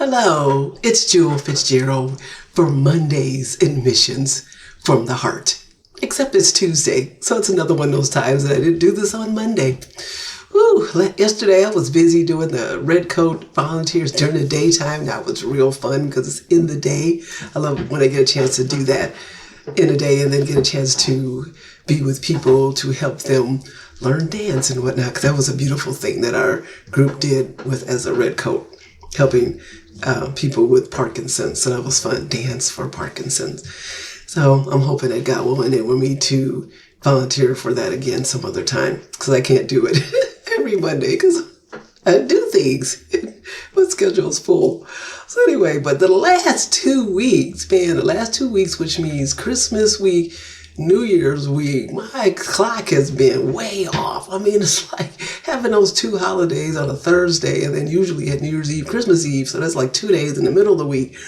Hello, it's Juel Fitzgerald for Mondays in Missions from the Heart. Except it's Tuesday, so it's another one of those times that I didn't do this on Monday. Yesterday I was busy doing the Red Coat volunteers during the daytime. That was real fun because it's in the day. I love when I get a chance to do that in the day and then get a chance to be with people to help them learn dance and whatnot. Because that was a beautiful thing that our group did with as a Red Coat, helping people with Parkinson's. So that was fun, dance for Parkinson's. So I'm hoping that God will enable me to volunteer for that again some other time, because I can't do it every Monday because I do things. My schedule's full. So anyway, but the last 2 weeks, which means Christmas week, New Year's week, my clock has been way off. I mean, it's like having those two holidays on a Thursday and then usually at New Year's Eve, Christmas Eve. So that's like 2 days in the middle of the week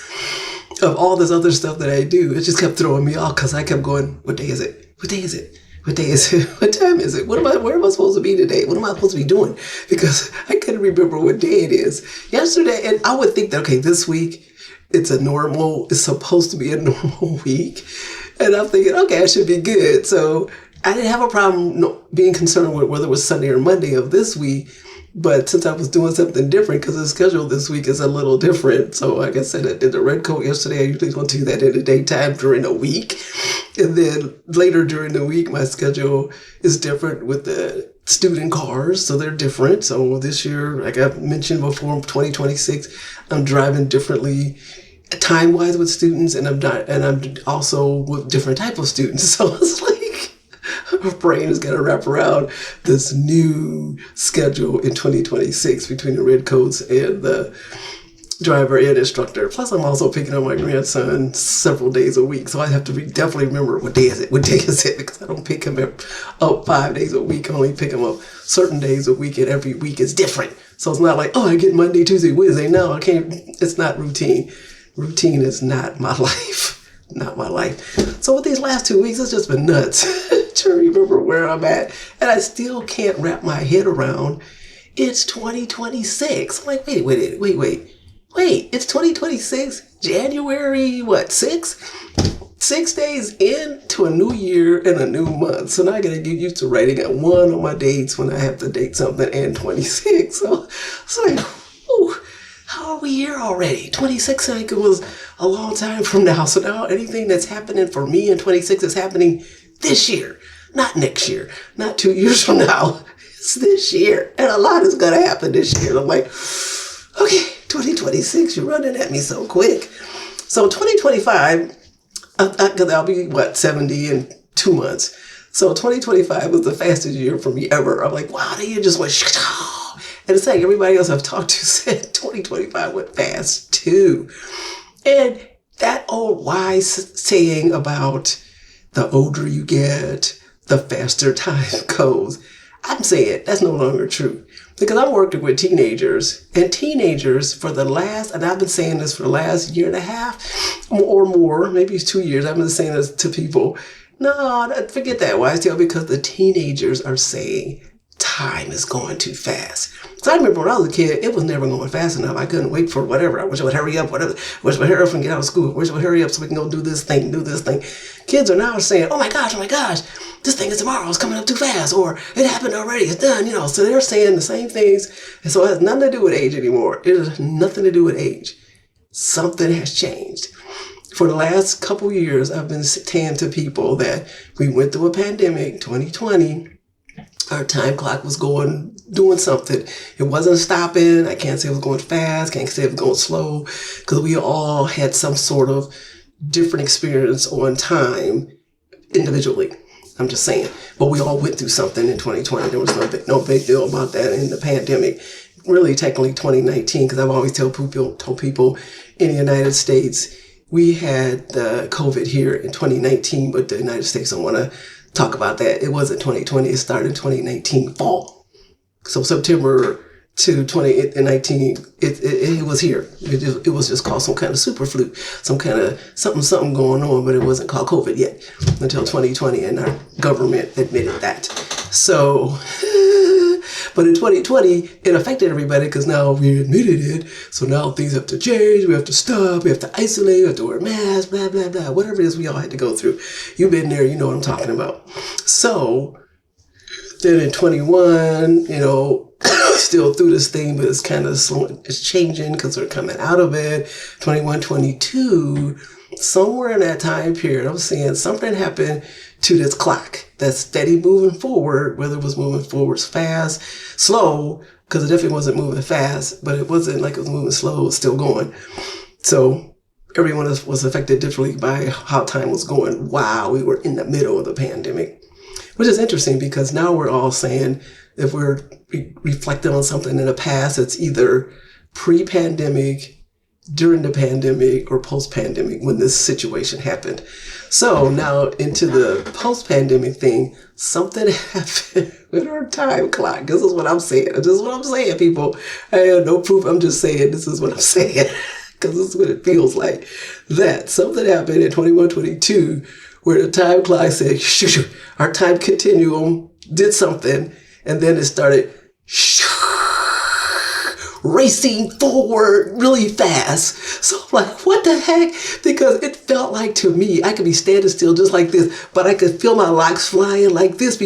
of all this other stuff that I do. It just kept throwing me off because I kept going, what day is it? What day is it? What day is it? What time is it? Where am I supposed to be today? What am I supposed to be doing? Because I couldn't remember what day it is. Yesterday, and I would think that, okay, this week, it's supposed to be a normal week. And I'm thinking, okay, I should be good. So I didn't have a problem being concerned with whether it was Sunday or Monday of this week. But since I was doing something different, because the schedule this week is a little different. So like I said, I did the Red Coat yesterday. I usually don't do that in the daytime during the week. And then later during the week, my schedule is different with the student cars. So they're different. So this year, like I mentioned before, 2026, I'm driving differently time-wise with students, and I'm also with different type of students. So it's like my brain is going to wrap around this new schedule in 2026 between the Red Coats and the driver and instructor. Plus, I'm also picking up my grandson several days a week, so I have to definitely remember what day is it, because I don't pick him up 5 days a week. I only pick him up certain days a week, and every week is different. So it's not like, oh, I get Monday, Tuesday, Wednesday. No, I can't. It's not routine. Routine is not my life. Not my life. So with these last 2 weeks, it's just been nuts to remember where I'm at. And I still can't wrap my head around it's 2026. I'm like, wait, it's 2026? January, 6 days into a new year and a new month. So now I gotta get used to writing at 1 on my dates when I have to date something and 26. So it's like, ooh. How are we here already? 26, I think it was a long time from now. So now anything that's happening for me in 26 is happening this year, not next year, not 2 years from now. It's this year. And a lot is going to happen this year. And I'm like, okay, 2026, you're running at me so quick. So 2025, because I'll be, 70 in 2 months. So 2025 was the fastest year for me ever. I'm like, wow, the year just went and it's like everybody else I've talked to said 2025 went fast too. And that old wise saying about the older you get, the faster time goes, I'm saying that's no longer true. Because I'm working with teenagers, and teenagers and I've been saying this for the last year and a half or more, maybe it's 2 years, I've been saying this to people. No, forget that wise tale, because the teenagers are saying time is going too fast. So I remember when I was a kid, it was never going fast enough. I couldn't wait for whatever. I wish I would hurry up, whatever. I wish I would hurry up and get out of school. I wish I would hurry up so we can go do this thing. Kids are now saying, oh my gosh, this thing is tomorrow. It's coming up too fast. Or it happened already. It's done, So they're saying the same things. And so it has nothing to do with age anymore. It has nothing to do with age. Something has changed. For the last couple years, I've been saying to people that we went through a pandemic, 2020. Our time clock was doing something. It wasn't stopping. I can't say it was going fast. Can't say it was going slow, because we all had some sort of different experience on time individually. I'm just saying. But we all went through something in 2020. There was no big deal about that in the pandemic. Really, technically 2019, because I've always told people in the United States, we had the COVID here in 2019, but the United States don't want to talk about that. It wasn't 2020. It started in 2019 fall. So September to 2019, it was here. It was just called some kind of super flu, some kind of something going on, but it wasn't called COVID yet until 2020, and our government admitted that. So But in 2020, it affected everybody because now we admitted it. So now things have to change. We have to stop. We have to isolate. We have to wear masks, blah, blah, blah. Whatever it is we all had to go through. You've been there. You know what I'm talking about. So then in 21, still through this thing, but it's kind of slowing. It's changing because we're coming out of it. 21, 22, somewhere in that time period, I'm seeing something happen to this clock that's steady moving forward, whether it was moving forwards fast, slow, because it definitely wasn't moving fast, but it wasn't like it was moving slow, it was still going. So everyone was affected differently by how time was going while we were in the middle of the pandemic, which is interesting because now we're all saying if we're reflecting on something in the past, it's either pre-pandemic, during the pandemic, or post-pandemic when this situation happened. So now into the post-pandemic thing, something happened with our time clock. This is what I'm saying. This is what I'm saying, people. I have no proof. I'm just saying this is what I'm saying because this is what it feels like. That something happened in 21, 22 where the time clock said, shoo, our time continuum did something, and then it started racing forward really fast. So I'm like, what the heck? Because it felt like to me, I could be standing still just like this, but I could feel my locks flying like this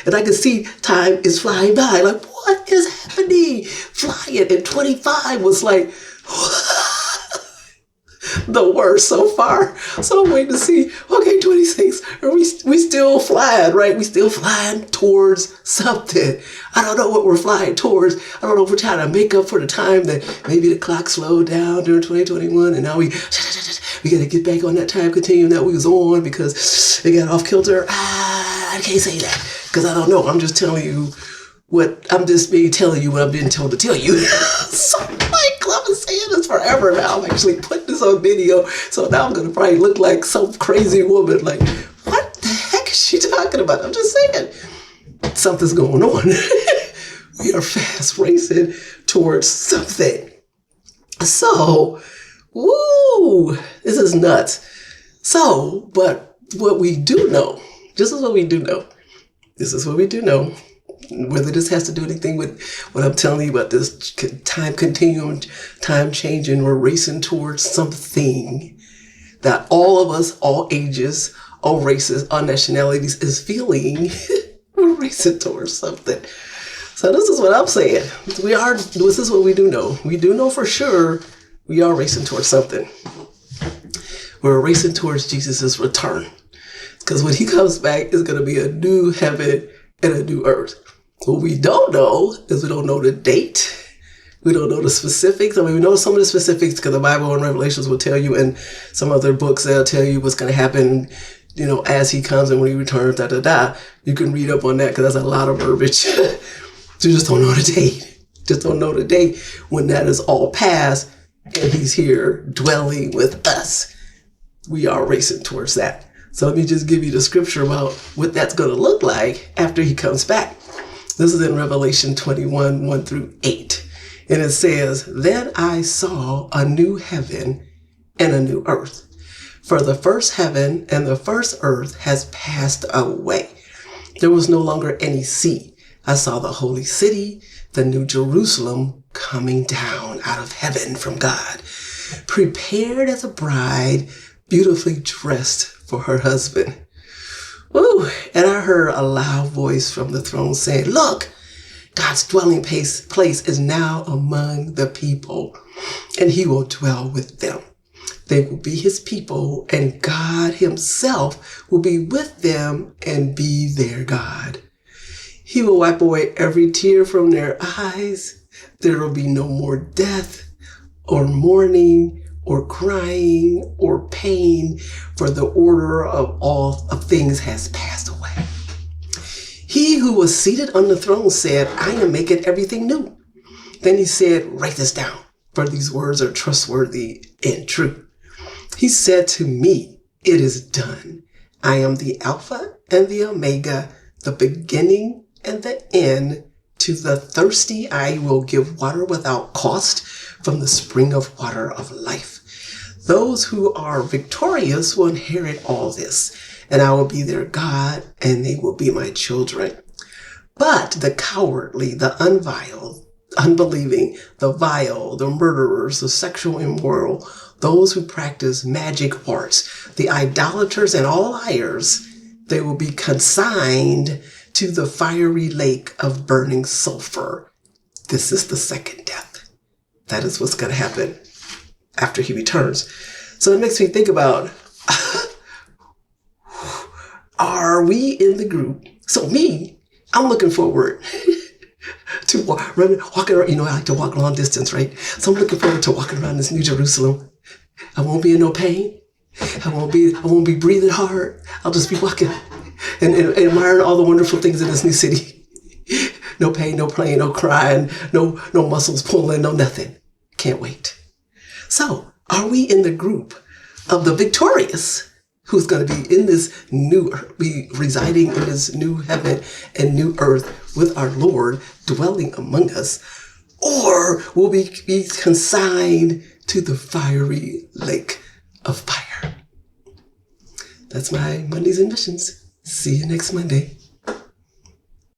and I could see time is flying by. Like, what is happening? Flying. And 25 was like, the worst so far. So I'm waiting to see, okay, 26, are we still flying, right? We still flying towards something. I don't know what we're flying towards. I don't know if we're trying to make up for the time that maybe the clock slowed down during 2021 and now we got to get back on that time continuum that we was on because it got off kilter. I can't say that because I don't know. I'm just telling you what I've been told to tell you. So like, I've been saying this forever now. I'm actually putting this on video. So now I'm going to probably look like some crazy woman. Like, what the heck is she talking about? I'm just saying something's going on. We are fast racing towards something. So, woo, this is nuts. So, but what we do know, this is what we do know, whether this has to do anything with what I'm telling you about this time continuum, time changing, we're racing towards something that all of us, all ages, all races, all nationalities is feeling. We're racing towards something. So this is what I'm saying. This is what we do know. We do know for sure we are racing towards something. We're racing towards Jesus' return. Because when he comes back, it's going to be a new heaven and a new earth. What we don't know is we don't know the date. We don't know the specifics. I mean, we know some of the specifics because the Bible and Revelations will tell you, and some other books they'll tell you what's going to happen, as he comes and when he returns, You can read up on that because that's a lot of verbiage. You just don't know the date. Just don't know the date when that is all past and he's here dwelling with us. We are racing towards that. So let me just give you the scripture about what that's going to look like after he comes back. This is in Revelation 21, 1 through 8. And it says, "Then I saw a new heaven and a new earth. For the first heaven and the first earth has passed away. There was no longer any sea. I saw the holy city, the new Jerusalem, coming down out of heaven from God, prepared as a bride, beautifully dressed for her husband." Woo! And I heard a loud voice from the throne saying, "Look, God's dwelling place is now among the people, and he will dwell with them. They will be his people, and God himself will be with them and be their God. He will wipe away every tear from their eyes. There will be no more death or mourning or crying or pain, for the order of all of things has passed away." He who was seated on the throne said, "I am making everything new." Then he said, "Write this down, for these words are trustworthy and true." He said to me, "It is done. I am the Alpha and the Omega, the beginning and the end. To the thirsty I will give water without cost from the spring of water of life. Those who are victorious will inherit all this, and I will be their God, and they will be my children. But the cowardly, the unbelieving, the vile, the murderers, the sexual immoral, those who practice magic arts, the idolaters and all liars, they will be consigned to the fiery lake of burning sulfur. This is the second death. That is what's going to happen after he returns. So it makes me think about, are we in the group? So me, I'm looking forward to walking around. You know, I like to walk long distance, right? So I'm looking forward to walking around this New Jerusalem. I won't be in no pain. I won't be breathing hard. I'll just be walking and admiring all the wonderful things in this new city. No pain, no pain, no crying, no muscles pulling, no nothing. Can't wait. So, are we in the group of the victorious who's going to be in this be residing in this new heaven and new earth with our Lord dwelling among us? Or will we be consigned to the fiery lake of fire? That's my Mondays and Missions. See you next Monday.